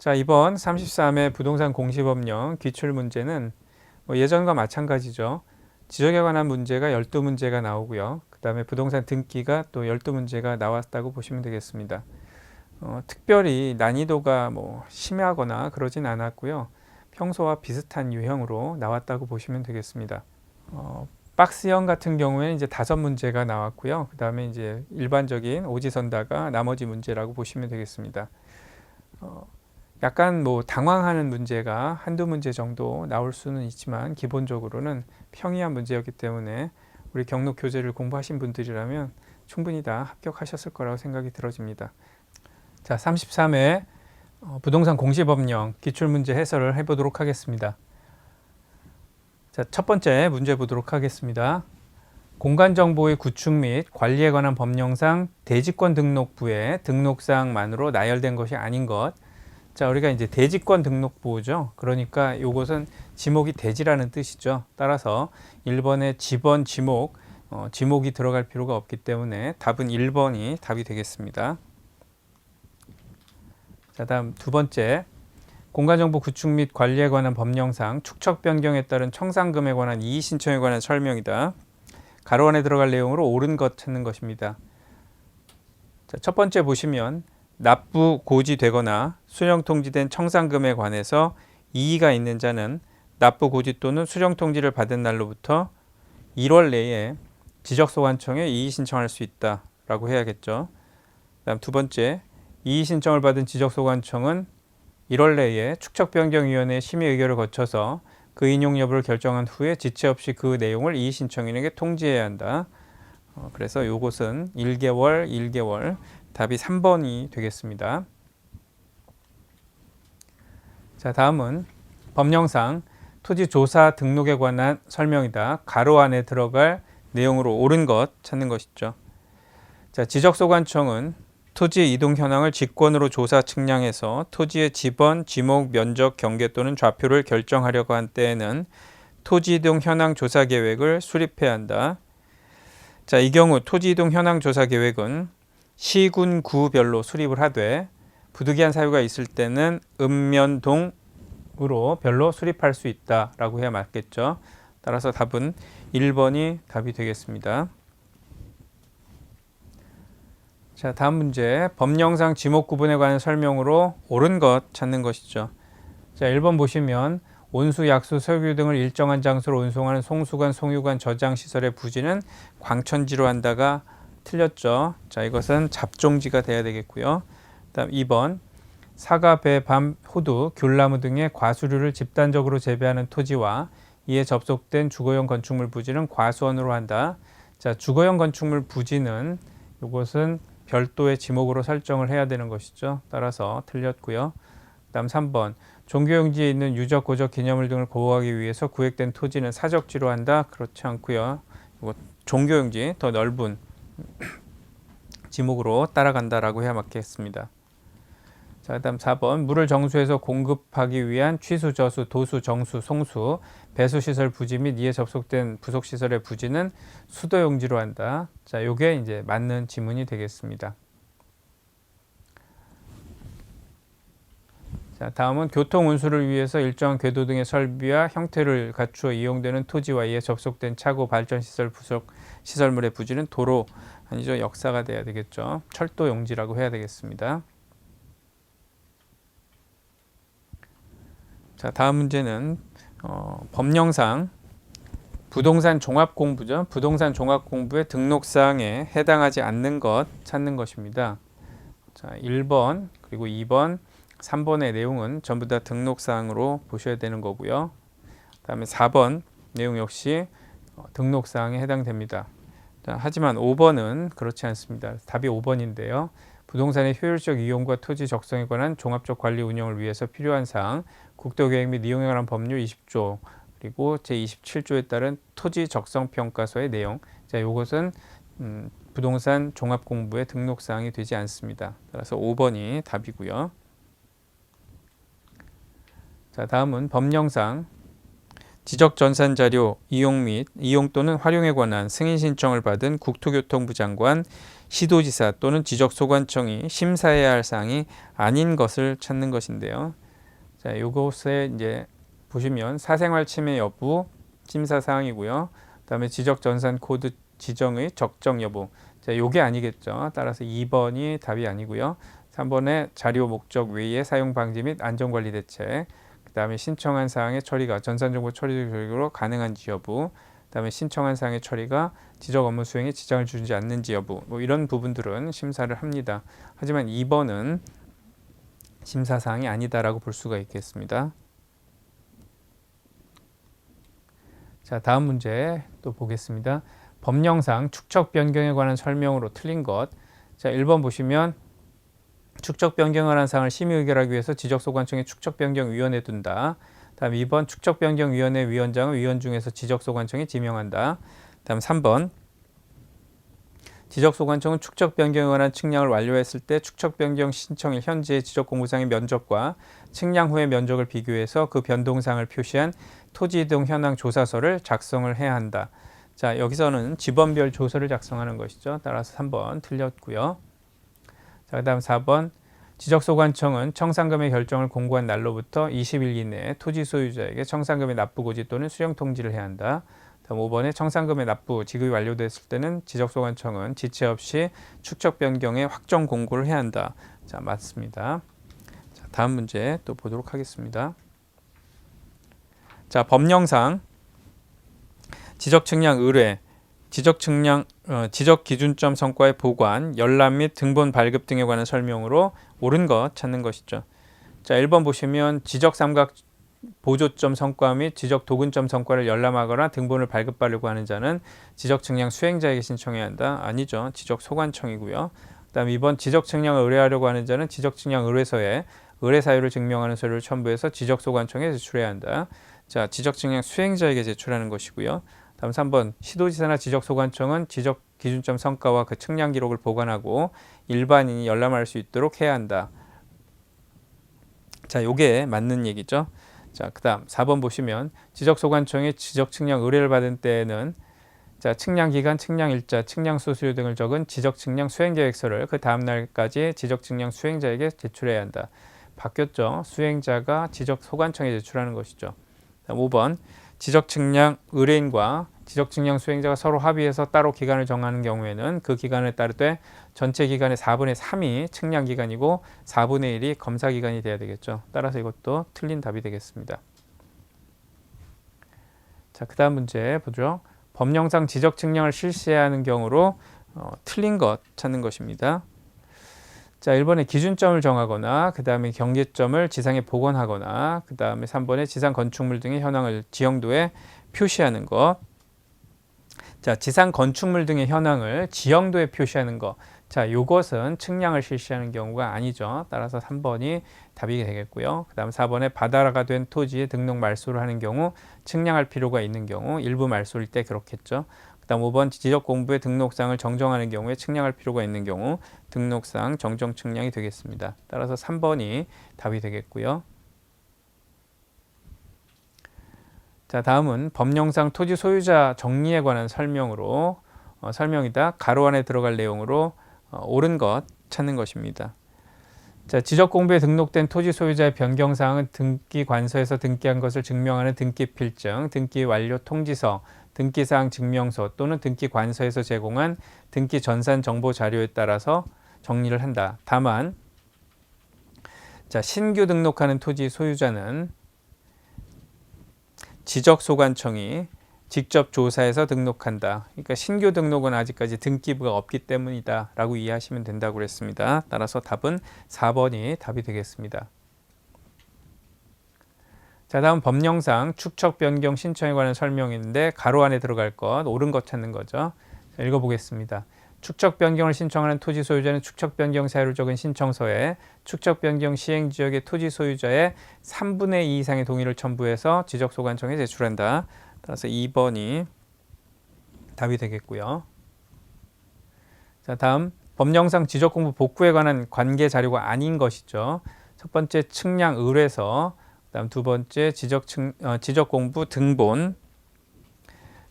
자, 이번 33회 부동산 공시법령 기출문제는 예전과 마찬가지죠. 지적에 관한 문제가 12문제가 나오고요. 그 다음에 부동산 등기가 또 12문제가 나왔다고 보시면 되겠습니다. 특별히 난이도가 심하거나 그러진 않았고요. 평소와 비슷한 유형으로 나왔다고 보시면 되겠습니다. 박스형 같은 경우에는 이제 5문제가 나왔고요. 그 다음에 이제 일반적인 오지선다가 나머지 문제라고 보시면 되겠습니다. 약간 당황하는 문제가 한두 문제 정도 나올 수는 있지만 기본적으로는 평이한 문제였기 때문에 우리 경록 교재를 공부하신 분들이라면 충분히 다 합격하셨을 거라고 생각이 들어집니다. 자, 33회 부동산 공시법령 기출문제 해설을 해보도록 하겠습니다. 자, 첫 번째 문제 보도록 하겠습니다. 공간정보의 구축 및 관리에 관한 법령상 대지권 등록부에 등록사항만으로 나열된 것이 아닌 것. 자, 우리가 이제 대지권 등록부죠. 그러니까 이것은 지목이 대지라는 뜻이죠. 따라서 1번에 지번 지목, 지목이 들어갈 필요가 없기 때문에 답은 1번이 답이 되겠습니다. 자, 다음 두 번째. 공간정보 구축 및 관리에 관한 법령상 축척 변경에 따른 청산금에 관한 이의 신청에 관한 설명이다. 가로 안에 들어갈 내용으로 옳은 것 찾는 것입니다. 자, 첫 번째 보시면 납부 고지되거나 수령통지된 청산금에 관해서 이의가 있는 자는 납부 고지 또는 수령통지를 받은 날로부터 1월 내에 지적소관청에 이의 신청할 수 있다라고 해야겠죠. 다음 두 번째, 이의 신청을 받은 지적소관청은 1월 내에 축척변경위원회의 심의 의결을 거쳐서 그 인용 여부를 결정한 후에 지체 없이 그 내용을 이의 신청인에게 통지해야 한다. 그래서 이것은 1개월 답이 3번이 되겠습니다. 자, 다음은 법령상 토지조사 등록에 관한 설명이다. 가로 안에 들어갈 내용으로 옳은 것 찾는 것이죠. 자, 지적소관청은 토지의 이동 현황을 직권으로 조사 측량해서 토지의 지번, 지목, 면적, 경계 또는 좌표를 결정하려고 한 때에는 토지 이동 현황 조사 계획을 수립해야 한다. 자, 이 경우 토지 이동 현황 조사 계획은 시군 구별로 수립을 하되 부득이한 사유가 있을 때는 읍면동으로 별로 수립할 수 있다라고 해야 맞겠죠. 따라서 답은 1번이 답이 되겠습니다. 자, 다음 문제. 법령상 지목 구분에 관한 설명으로 옳은 것 찾는 것이죠. 자, 1번 보시면 온수, 약수, 석유 등을 일정한 장소로 운송하는 송수관, 송유관, 저장시설의 부지는 광천지로 한다가 틀렸죠. 자, 이것은 잡종지가 돼야 되겠고요. 다음 2번. 사과, 배, 밤, 호두, 귤나무 등의 과수류를 집단적으로 재배하는 토지와 이에 접속된 주거용 건축물 부지는 과수원으로 한다. 자, 주거용 건축물 부지는 이것은 별도의 지목으로 설정을 해야 되는 것이죠. 따라서 틀렸고요. 다음 3번. 종교용지에 있는 유적, 고적, 기념물 등을 보호하기 위해서 구획된 토지는 사적지로 한다. 그렇지 않고요. 이거 종교용지 더 넓은 지목으로 따라간다라고 해야 맞겠습니다. 자, 다음 4번. 물을 정수해서 공급하기 위한 취수, 저수, 도수, 정수, 송수, 배수시설 부지 및 이에 접속된 부속시설의 부지는 수도용지로 한다. 자, 요게 이제 맞는 지문이 되겠습니다. 자, 다음은 교통 운수를 위해서 일정한 궤도 등의 설비와 형태를 갖추어 이용되는 토지와 이에 접속된 차고, 발전시설, 부속 시설물의 부지는 도로, 아니죠, 역사가 돼야 되겠죠. 철도용지라고 해야 되겠습니다. 자, 다음 문제는 법령상 부동산 종합공부죠. 부동산 종합공부의 등록사항에 해당하지 않는 것 찾는 것입니다. 자, 1번 그리고 2번 3번의 내용은 전부 다 등록사항으로 보셔야 되는 거고요. 그 다음에 4번 내용 역시 등록사항에 해당됩니다. 자, 하지만 5번은 그렇지 않습니다. 답이 5번인데요. 부동산의 효율적 이용과 토지 적성에 관한 종합적 관리 운영을 위해서 필요한 사항, 국토계획 및 이용에 관한 법률 20조, 그리고 제27조에 따른 토지 적성 평가서의 내용. 자, 이것은 부동산 종합공부의 등록사항이 되지 않습니다. 따라서 5번이 답이고요. 자, 다음은 법령상 지적 전산 자료 이용 및 이용 또는 활용에 관한 승인 신청을 받은 국토교통부 장관, 시도지사 또는 지적소관청이 심사해야 할 사항이 아닌 것을 찾는 것인데요. 자, 요것에 이제 보시면 사생활 침해 여부 심사 사항이고요. 그다음에 지적 전산 코드 지정의 적정 여부. 자, 요게 아니겠죠. 따라서 2번이 답이 아니고요. 3번에 자료 목적 외의 사용 방지 및 안전관리 대책. 그다음에 신청한 사항의 처리가 전산정보 처리 결과로 가능한지 여부. 그다음에 신청한 사항의 처리가 지적 업무 수행에 지장을 주지 않는지 여부. 뭐 이런 부분들은 심사를 합니다. 하지만 2번은 심사 사항이 아니다라고 볼 수가 있겠습니다. 자, 다음 문제 또 보겠습니다. 법령상 축척 변경에 관한 설명으로 틀린 것. 자, 1번 보시면 축척 변경을 한 사항을 심의 의결하기 위해서 지적소관청에 축척변경위원회 둔다. 다음 2번 축척변경위원회 위원장을 위원 중에서 지적소관청에 지명한다. 다음 3번 지적소관청은 축척변경에 관한 측량을 완료했을 때 축척변경 신청일 현재의 지적공부상의 면적과 측량 후의 면적을 비교해서 그 변동상을 표시한 토지이동 현황 조사서를 작성을 해야 한다. 자, 여기서는 지번별 조서를 작성하는 것이죠. 따라서 3번 틀렸고요. 자, 그다음 4번 지적소관청은 청산금의 결정을 공고한 날로부터 20일 이내에 토지 소유자에게 청산금의 납부 고지 또는 수령 통지를 해야 한다. 다음 5번에 청산금의 납부 지급이 완료됐을 때는 지적소관청은 지체 없이 축척 변경의 확정 공고를 해야 한다. 자, 맞습니다. 자, 다음 문제 또 보도록 하겠습니다. 자, 법령상 지적 측량 의뢰, 지적 기준점 성과의 보관, 열람 및 등본 발급 등에 관한 설명으로 옳은 것 찾는 것이죠. 자, 1번 보시면 지적 삼각 보조점 성과 및 지적 도근점 성과를 열람하거나 등본을 발급하려고 하는 자는 지적 측량 수행자에게 신청해야 한다. 아니죠. 지적 소관청이고요. 그다음 2번 지적 측량을 의뢰하려고 하는 자는 지적 측량 의뢰서에 의뢰 사유를 증명하는 서류를 첨부해서 지적 소관청에 제출해야 한다. 자, 지적 측량 수행자에게 제출하는 것이고요. 다음 3번 시도지사나 지적소관청은 지적 기준점 성과와 그 측량 기록을 보관하고 일반인이 열람할 수 있도록 해야 한다. 자, 요게 맞는 얘기죠. 자, 그다음 4번 보시면 지적소관청이 지적 측량 의뢰를 받은 때에는 자, 측량 기간, 측량 일자, 측량 수수료 등을 적은 지적 측량 수행 계획서를 그 다음 날까지 지적 측량 수행자에게 제출해야 한다. 바뀌었죠. 수행자가 지적 소관청에 제출하는 것이죠. 다음 5번 지적 측량 의뢰인과 지적 측량 수행자가 서로 합의해서 따로 기간을 정하는 경우에는 그 기간에 따르되 전체 기간의 4분의 3이 측량 기간이고 4분의 1이 검사 기간이 돼야 되겠죠. 따라서 이것도 틀린 답이 되겠습니다. 자, 그 다음 문제 보죠. 법령상 지적 측량을 실시해야 하는 경우로 틀린 것 찾는 것입니다. 자, 1번에 기준점을 정하거나 그 다음에 경계점을 지상에 복원하거나 그 다음에 3번에 지상 건축물 등의 현황을 지형도에 표시하는 것. 자, 지상 건축물 등의 현황을 지형도에 표시하는 것. 자, 요것은 측량을 실시하는 경우가 아니죠. 따라서 3번이 답이 되겠고요. 그 다음 4번에 바다가 된 토지에 등록 말소를 하는 경우 측량할 필요가 있는 경우 일부 말소일 때 그렇겠죠. 그 다음 5번 지적공부의 등록상을 정정하는 경우에 측량할 필요가 있는 경우 등록상 정정 측량이 되겠습니다. 따라서 3번이 답이 되겠고요. 자, 다음은 법령상 토지 소유자 정리에 관한 설명으로 설명이다. 가로 안에 들어갈 내용으로 옳은 것 찾는 것입니다. 자, 지적공부에 등록된 토지 소유자의 변경사항은 등기관서에서 등기한 것을 증명하는 등기필증, 등기완료 통지서, 등기사항 증명서 또는 등기관서에서 제공한 등기 전산 정보 자료에 따라서 정리를 한다. 다만 자, 신규 등록하는 토지 소유자는 지적소관청이 직접 조사해서 등록한다. 그러니까 신규 등록은 아직까지 등기부가 없기 때문이다 라고 이해하시면 된다고 그랬습니다. 따라서 답은 4번이 답이 되겠습니다. 자, 다음 법령상 축척 변경 신청에 관한 설명인데 가로 안에 들어갈 것, 옳은 것 찾는 거죠. 자, 읽어보겠습니다. 축척 변경을 신청하는 토지 소유자는 축척 변경 사유를 적은 신청서에 축척 변경 시행 지역의 토지 소유자의 3분의 2 이상의 동의를 첨부해서 지적소관청에 제출한다. 따라서 2번이 답이 되겠고요. 자, 다음 법령상 지적공부 복구에 관한 관계 자료가 아닌 것이죠. 첫 번째 측량 의뢰서, 그다음 두 번째 지적 공부 등본,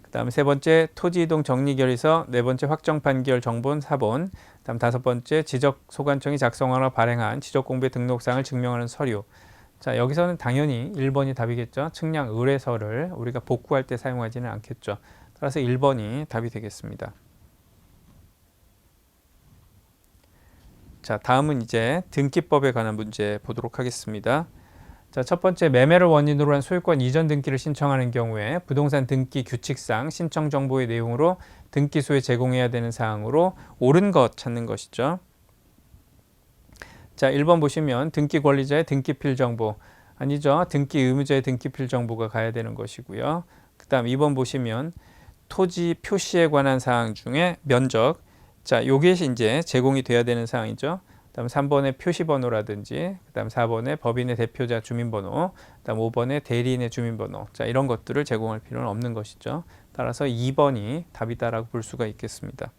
그다음 세 번째 토지 이동 정리 결의서, 네 번째 확정 판결 정본 사본, 그다음 다섯 번째 지적 소관청이 작성하거나 발행한 지적 공부의 등록사항을 증명하는 서류. 자, 여기서는 당연히 1번이 답이겠죠. 측량 의뢰서를 우리가 복구할 때 사용하지는 않겠죠. 따라서 1번이 답이 되겠습니다. 자, 다음은 이제 등기법에 관한 문제 보도록 하겠습니다. 자, 첫 번째, 매매를 원인으로 한 소유권 이전 등기를 신청하는 경우에 부동산 등기 규칙상 신청 정보의 내용으로 등기소에 제공해야 되는 사항으로 옳은 것 찾는 것이죠. 자, 1번 보시면 등기 권리자의 등기필 정보, 아니죠. 등기 의무자의 등기필 정보가 가야 되는 것이고요. 그 다음 2번 보시면 토지 표시에 관한 사항 중에 면적, 자, 요게 이제 제공이 돼야 되는 사항이죠. 그다음 3번의 표시번호라든지, 그다음 4번의 법인의 대표자 주민번호, 그다음 5번의 대리인의 주민번호, 자, 이런 것들을 제공할 필요는 없는 것이죠. 따라서 2번이 답이다라고 볼 수가 있겠습니다.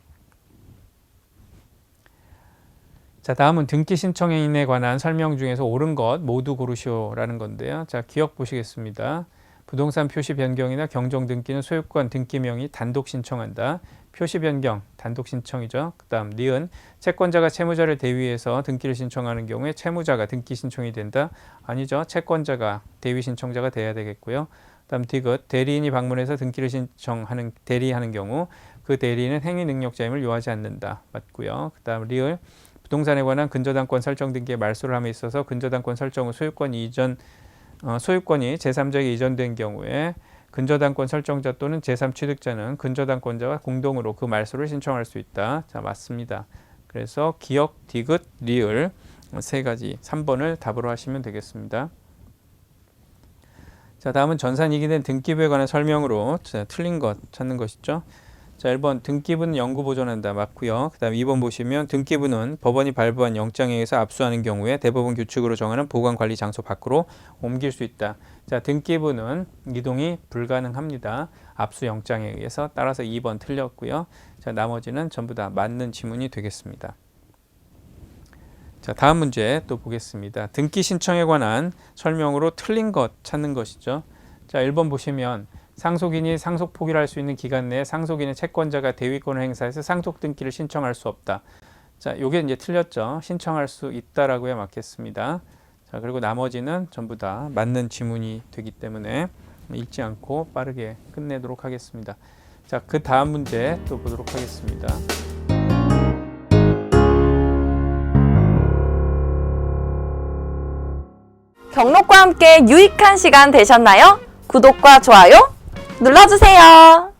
자, 다음은 등기 신청인에 관한 설명 중에서 옳은 것 모두 고르시오라는 건데요. 자, 기억 보시겠습니다. 부동산 표시 변경이나 경종 등기는 소유권 등기 명의 단독 신청한다. 표시 변경 단독 신청이죠. 그 다음 니은 채권자가 채무자를 대위해서 등기를 신청하는 경우에 채무자가 등기 신청이 된다. 아니죠. 채권자가 대위 신청자가 돼야 되겠고요. 그 다음 디귿 대리인이 방문해서 등기를 신청하는 대리하는 경우 그 대리인은 행위 능력자임을 요하지 않는다. 맞고요. 그 다음 리을 부동산에 관한 근저당권 설정 등기에 말소를 함에 있어서 근저당권 설정 후 소유권이 제3자에게 이전된 경우에 근저당권 설정자 또는 제3취득자는 근저당권자와 공동으로 그 말소를 신청할 수 있다. 자, 맞습니다. 그래서 기억, 디귿, 리을 세 가지 3번을 답으로 하시면 되겠습니다. 자, 다음은 전산이익이 된 등기부에 관한 설명으로 틀린 것 찾는 것이죠. 자, 1번 등기부는 영구 보존한다. 맞고요. 그 다음 2번 보시면 등기부는 법원이 발부한 영장에 의해서 압수하는 경우에 대법원 규칙으로 정하는 보관관리 장소 밖으로 옮길 수 있다. 자, 등기부는 이동이 불가능합니다. 압수 영장에 의해서. 따라서 2번 틀렸고요. 자, 나머지는 전부 다 맞는 지문이 되겠습니다. 자, 다음 문제 또 보겠습니다. 등기 신청에 관한 설명으로 틀린 것 찾는 것이죠. 자, 1번 보시면 상속인이 상속 포기를 할 수 있는 기간 내에 상속인의 채권자가 대위권을 행사해서 상속 등기를 신청할 수 없다. 자, 요게 이제 틀렸죠. 신청할 수 있다라고 해 맞겠습니다. 자, 그리고 나머지는 전부 다 맞는 지문이 되기 때문에 읽지 않고 빠르게 끝내도록 하겠습니다. 자, 그 다음 문제 또 보도록 하겠습니다. 경록과 함께 유익한 시간 되셨나요? 구독과 좋아요 눌러주세요.